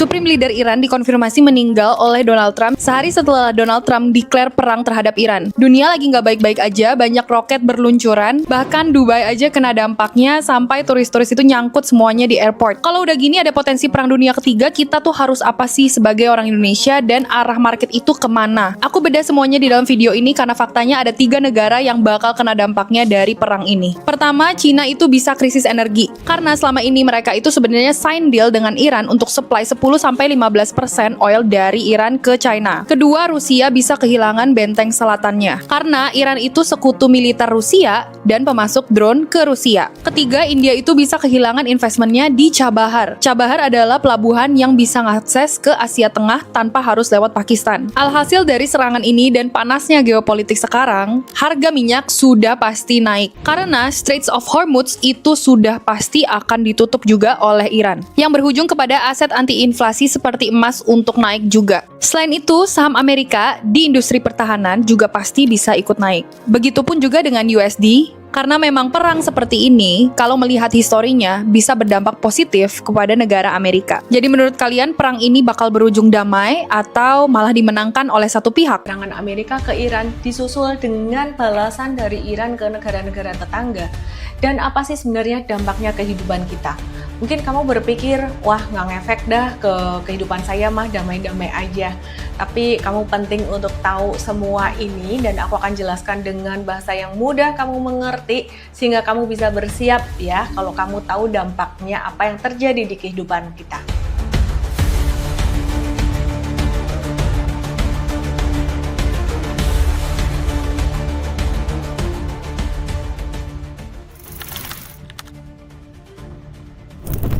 Supreme Leader Iran dikonfirmasi meninggal oleh Donald Trump sehari setelah Donald Trump declare perang terhadap Iran. Dunia lagi nggak baik-baik aja, banyak roket berluncuran, bahkan Dubai aja kena dampaknya sampai turis-turis itu nyangkut semuanya di airport. Kalau udah gini ada potensi perang dunia ketiga, kita tuh harus apa sih sebagai orang Indonesia dan arah market itu kemana? Aku bedah semuanya di dalam video ini karena faktanya ada 3 negara yang bakal kena dampaknya dari perang ini. Pertama, Cina itu bisa krisis energi karena selama ini mereka itu sebenarnya sign deal dengan Iran untuk supply 10-15% oil dari Iran ke China. Kedua, Rusia bisa kehilangan benteng selatannya karena Iran itu sekutu militer Rusia dan pemasok drone ke Rusia. Ketiga, India itu bisa kehilangan investmentnya di Chabahar. Chabahar adalah pelabuhan yang bisa mengakses ke Asia Tengah tanpa harus lewat Pakistan. Alhasil dari serangan ini dan panasnya geopolitik sekarang, harga minyak sudah pasti naik karena Straits of Hormuz itu sudah pasti akan ditutup juga oleh Iran yang berujung kepada aset anti-inflasi seperti emas untuk naik juga. Selain itu, saham Amerika di industri pertahanan juga pasti bisa ikut naik. Begitupun juga dengan USD, karena memang perang seperti ini, kalau melihat historinya, bisa berdampak positif kepada negara Amerika. Jadi menurut kalian, perang ini bakal berujung damai atau malah dimenangkan oleh satu pihak? Serangan Amerika ke Iran disusul dengan balasan dari Iran ke negara-negara tetangga. Dan apa sih sebenarnya dampaknya kehidupan kita? Mungkin kamu berpikir, wah nggak ngefek dah ke kehidupan saya mah damai-damai aja. Tapi kamu penting untuk tahu semua ini dan aku akan jelaskan dengan bahasa yang mudah kamu mengerti sehingga kamu bisa bersiap ya kalau kamu tahu dampaknya apa yang terjadi di kehidupan kita.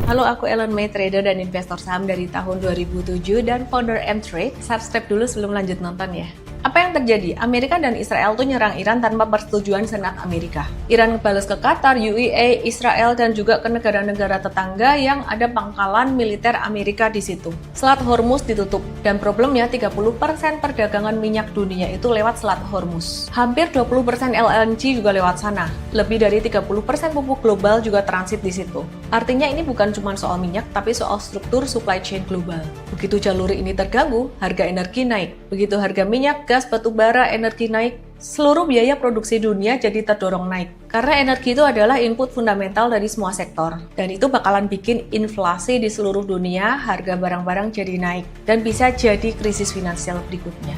Halo, aku Ellen May, trader dan investor saham dari tahun 2007 dan founder M-Trade. Subscribe dulu sebelum lanjut nonton ya. Apa yang terjadi? Amerika dan Israel tuh nyerang Iran tanpa persetujuan Senat Amerika. Iran ngebalas ke Qatar, UAE, Israel, dan juga ke negara-negara tetangga yang ada pangkalan militer Amerika di situ. Selat Hormuz ditutup, dan problemnya 30% perdagangan minyak dunia itu lewat Selat Hormuz. Hampir 20% LNG juga lewat sana. Lebih dari 30% pupuk global juga transit di situ. Artinya ini bukan cuma soal minyak, tapi soal struktur supply chain global. Begitu jalur ini terganggu, harga energi naik. Begitu harga minyak, gas, batu bara, energi naik, seluruh biaya produksi dunia jadi terdorong naik. Karena energi itu adalah input fundamental dari semua sektor. Dan itu bakalan bikin inflasi di seluruh dunia, harga barang-barang jadi naik. Dan bisa jadi krisis finansial berikutnya.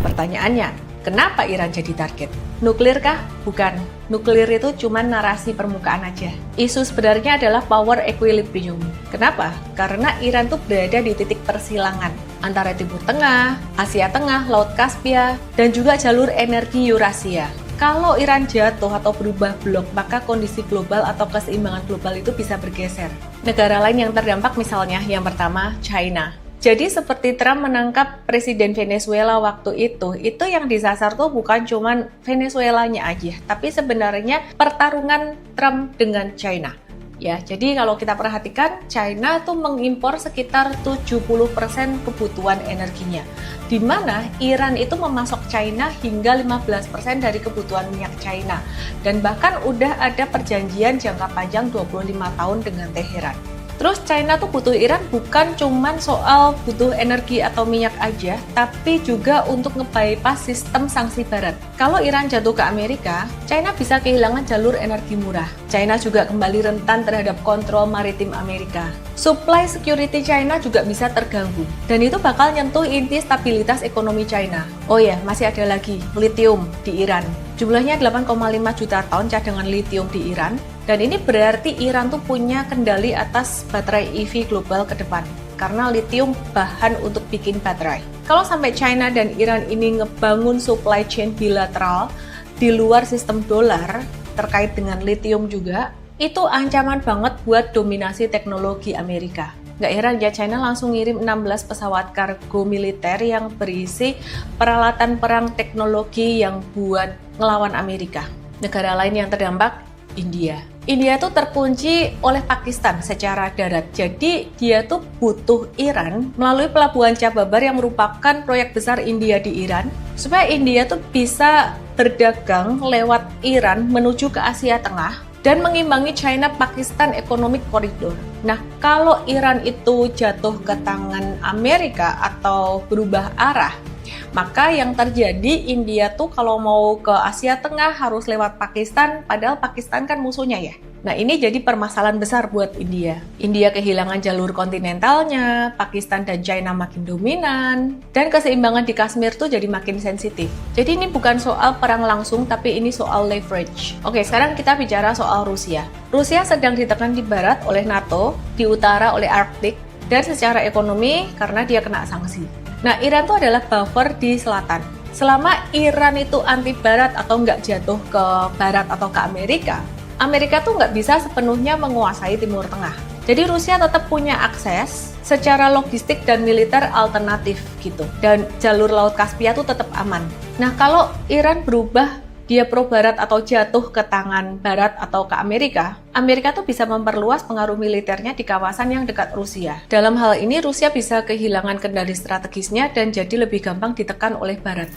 Pertanyaannya, kenapa Iran jadi target? Nuklir kah? Bukan. Nuklir itu cuma narasi permukaan aja. Isu sebenarnya adalah power equilibrium. Kenapa? Karena Iran tuh berada di titik persilangan antara Timur Tengah, Asia Tengah, Laut Kaspia, dan juga jalur energi Eurasia. Kalau Iran jatuh atau berubah blok, maka kondisi global atau keseimbangan global itu bisa bergeser. Negara lain yang terdampak misalnya, yang pertama, China. Jadi seperti Trump menangkap Presiden Venezuela waktu itu yang disasar tuh bukan cuma Venezuelanya aja, tapi sebenarnya pertarungan Trump dengan China. Ya, jadi kalau kita perhatikan, China tuh mengimpor sekitar 70% kebutuhan energinya. Di mana Iran itu memasok China hingga 15% dari kebutuhan minyak China. Dan bahkan udah ada perjanjian jangka panjang 25 tahun dengan Teheran. Terus China tuh butuh Iran bukan cuman soal butuh energi atau minyak aja, tapi juga untuk nge-bypass sistem sanksi barat. Kalau Iran jatuh ke Amerika, China bisa kehilangan jalur energi murah. China juga kembali rentan terhadap kontrol maritim Amerika. Supply security China juga bisa terganggu. Dan itu bakal nyentuh inti stabilitas ekonomi China. Oh ya, masih ada lagi, lithium di Iran. Jumlahnya 8,5 juta ton cadangan lithium di Iran. Dan ini berarti Iran tuh punya kendali atas baterai EV global ke depan. Karena lithium bahan untuk bikin baterai. Kalau sampai China dan Iran ini ngebangun supply chain bilateral di luar sistem dolar terkait dengan lithium juga, itu ancaman banget buat dominasi teknologi Amerika. Nggak heran ya China langsung ngirim 16 pesawat kargo militer yang berisi peralatan perang teknologi yang buat ngelawan Amerika. Negara lain yang terdampak, India. India tuh terkunci oleh Pakistan secara darat. Jadi dia tuh butuh Iran melalui pelabuhan Chabahar yang merupakan proyek besar India di Iran supaya India tuh bisa berdagang lewat Iran menuju ke Asia Tengah dan mengimbangi China-Pakistan Economic Corridor. Nah, kalau Iran itu jatuh ke tangan Amerika atau berubah arah, maka yang terjadi India tuh kalau mau ke Asia Tengah harus lewat Pakistan, padahal Pakistan kan musuhnya ya. Nah, ini jadi permasalahan besar buat India. India kehilangan jalur kontinentalnya, Pakistan dan China makin dominan, dan keseimbangan di Kashmir tuh jadi makin sensitif. Jadi ini bukan soal perang langsung, tapi ini soal leverage. Oke, sekarang kita bicara soal Rusia. Rusia sedang ditekan di barat oleh NATO, di utara oleh Arktik, dan secara ekonomi karena dia kena sanksi. Nah, Iran tuh adalah buffer di selatan. Selama Iran itu anti barat atau nggak jatuh ke barat atau ke Amerika, Amerika tuh nggak bisa sepenuhnya menguasai Timur Tengah. Jadi Rusia tetap punya akses secara logistik dan militer alternatif gitu. Dan jalur Laut Kaspia tuh tetap aman. Nah, kalau Iran berubah, dia pro barat atau jatuh ke tangan barat atau ke Amerika, Amerika tuh bisa memperluas pengaruh militernya di kawasan yang dekat Rusia. Dalam hal ini, Rusia bisa kehilangan kendali strategisnya dan jadi lebih gampang ditekan oleh barat.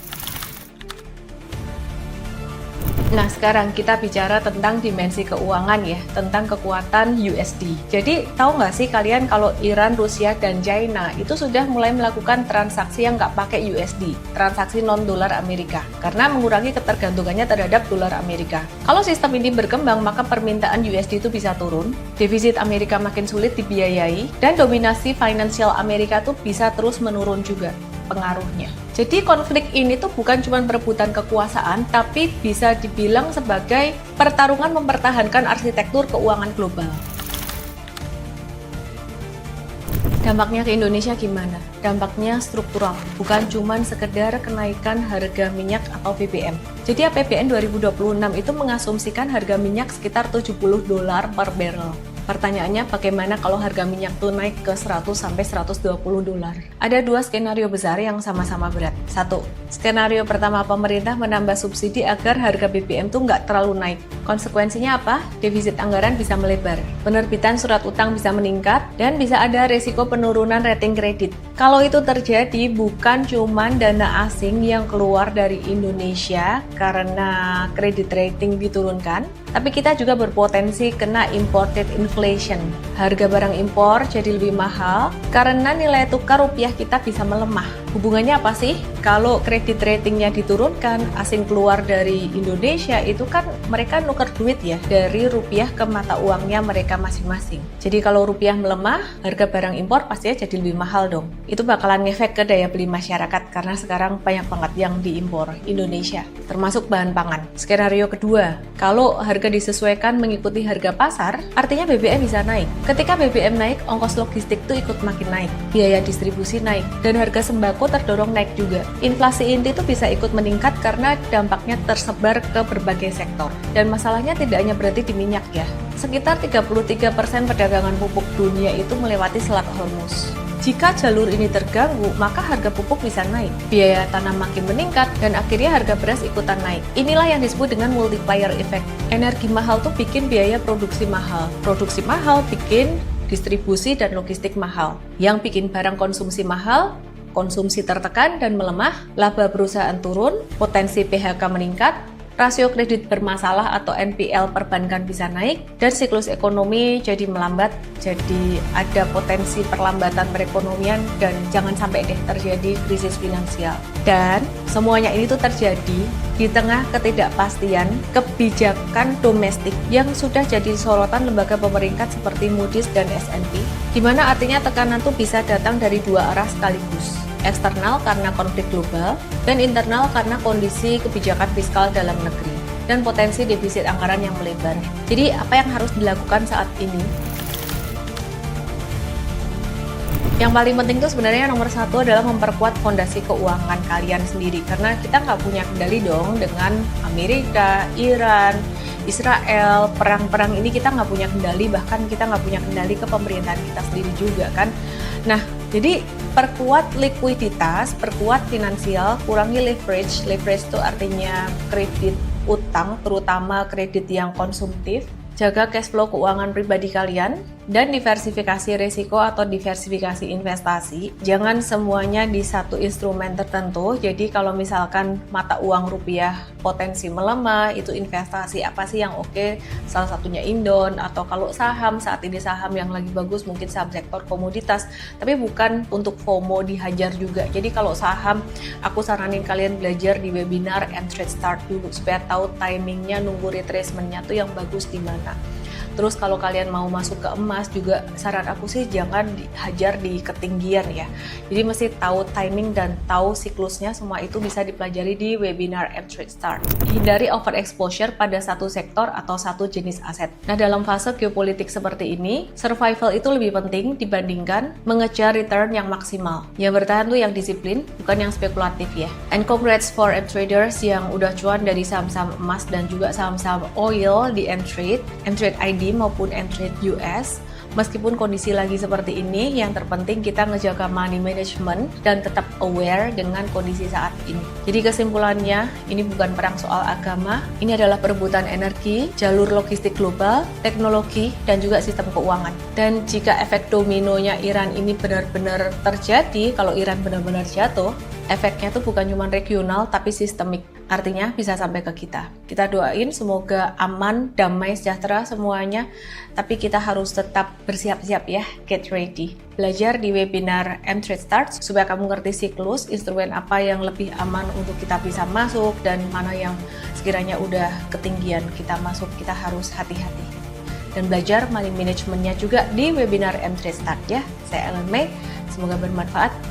Nah, sekarang kita bicara tentang dimensi keuangan ya, tentang kekuatan USD. Jadi, tahu nggak sih kalian kalau Iran, Rusia, dan China itu sudah mulai melakukan transaksi yang nggak pakai USD, transaksi non-dolar Amerika, karena mengurangi ketergantungannya terhadap dolar Amerika. Kalau sistem ini berkembang, maka permintaan USD itu bisa turun, defisit Amerika makin sulit dibiayai, dan dominasi finansial Amerika tuh bisa terus menurun juga pengaruhnya. Jadi konflik ini tuh bukan cuma perebutan kekuasaan, tapi bisa dibilang sebagai pertarungan mempertahankan arsitektur keuangan global. Dampaknya ke Indonesia gimana? Dampaknya struktural, bukan cuma sekedar kenaikan harga minyak atau BBM. Jadi APBN 2026 itu mengasumsikan harga minyak sekitar $70 per barrel. Pertanyaannya, bagaimana kalau harga minyak tuh naik ke 100 sampai $120? Ada dua skenario besar yang sama-sama berat. Satu, skenario pertama, pemerintah menambah subsidi agar harga BBM tuh nggak terlalu naik. Konsekuensinya apa? Defisit anggaran bisa melebar, penerbitan surat utang bisa meningkat, dan bisa ada resiko penurunan rating kredit. Kalau itu terjadi, bukan cuma dana asing yang keluar dari Indonesia karena kredit rating diturunkan, tapi kita juga berpotensi kena imported inflation. Harga barang impor jadi lebih mahal karena nilai tukar rupiah kita bisa melemah. Hubungannya apa sih? Kalau kredit ratingnya diturunkan, asing keluar dari Indonesia, itu kan mereka nuker duit ya dari rupiah ke mata uangnya mereka masing-masing. Jadi kalau rupiah melemah, harga barang impor pastinya jadi lebih mahal dong. Itu bakalan ngefek ke daya beli masyarakat karena sekarang banyak banget yang diimpor Indonesia, termasuk bahan pangan. Skenario kedua, kalau harga disesuaikan mengikuti harga pasar, artinya BBM bisa naik. Ketika BBM naik, ongkos logistik tuh ikut makin naik, biaya distribusi naik, dan harga sembako terdorong naik juga. Inflasi inti itu bisa ikut meningkat karena dampaknya tersebar ke berbagai sektor. Dan masalahnya tidak hanya berhenti di minyak ya. Sekitar 33% perdagangan pupuk dunia itu melewati Selat Hormuz. Jika jalur ini terganggu, maka harga pupuk bisa naik, biaya tanam makin meningkat, dan akhirnya harga beras ikutan naik. Inilah yang disebut dengan multiplier effect. Energi mahal tuh bikin biaya produksi mahal. Produksi mahal bikin distribusi dan logistik mahal. Yang bikin barang konsumsi mahal, konsumsi tertekan dan melemah, laba perusahaan turun, potensi PHK meningkat, rasio kredit bermasalah atau NPL perbankan bisa naik, dan siklus ekonomi jadi melambat, jadi ada potensi perlambatan perekonomian, dan jangan sampai deh terjadi krisis finansial. Dan semuanya ini tuh terjadi di tengah ketidakpastian kebijakan domestik yang sudah jadi sorotan lembaga pemerintah seperti Moody's dan S&P, di mana artinya tekanan tuh bisa datang dari dua arah sekaligus. Eksternal karena konflik global, dan internal karena kondisi kebijakan fiskal dalam negeri, dan potensi defisit anggaran yang melebar. Jadi apa yang harus dilakukan saat ini? Yang paling penting itu sebenarnya nomor satu adalah memperkuat fondasi keuangan kalian sendiri, karena kita nggak punya kendali dong dengan Amerika, Iran, Israel, perang-perang ini kita nggak punya kendali, bahkan kita nggak punya kendali ke pemerintahan kita sendiri juga kan. Nah, jadi perkuat likuiditas, perkuat finansial, kurangi leverage. Leverage itu artinya kredit utang, terutama kredit yang konsumtif. Jaga cash flow keuangan pribadi kalian, Dan diversifikasi risiko atau diversifikasi investasi, jangan semuanya di satu instrumen tertentu. Jadi kalau misalkan mata uang rupiah potensi melemah, itu investasi apa sih yang oke? Salah satunya Indon, atau kalau saham, saat ini saham yang lagi bagus mungkin saham sektor komoditas, tapi bukan untuk FOMO dihajar juga. Jadi kalau saham, aku saranin kalian belajar di webinar and trade start dulu supaya tahu timingnya, nunggu retracementnya tuh yang bagus di mana. Terus kalau kalian mau masuk ke emas juga, saran aku sih jangan dihajar di ketinggian ya. Jadi mesti tahu timing dan tahu siklusnya, semua itu bisa dipelajari di webinar and trade start. Hindari overexposure pada satu sektor atau satu jenis aset. Nah, dalam fase geopolitik seperti ini, survival itu lebih penting dibandingkan mengejar return yang maksimal. Yang bertahan tuh yang disiplin, bukan yang spekulatif ya. And congrats for traders yang udah cuan dari saham-saham emas dan juga saham-saham oil di N-Trade ID maupun N-Trade US. Meskipun kondisi lagi seperti ini, yang terpenting kita ngejaga money management dan tetap aware dengan kondisi saat ini. Jadi kesimpulannya, ini bukan perang soal agama, ini adalah perebutan energi, jalur logistik global, teknologi, dan juga sistem keuangan. Dan jika efek dominonya Iran ini benar-benar terjadi, kalau Iran benar-benar jatuh, efeknya tuh bukan cuma regional tapi sistemik. Artinya bisa sampai ke kita. Kita doain semoga aman, damai, sejahtera semuanya. Tapi kita harus tetap bersiap-siap ya, get ready. Belajar di webinar M-Trade Start supaya kamu ngerti siklus, instrumen apa yang lebih aman untuk kita bisa masuk, dan mana yang sekiranya udah ketinggian kita masuk, kita harus hati-hati. Dan belajar money managementnya juga di webinar M-Trade Start ya. Saya Ellen May, semoga bermanfaat.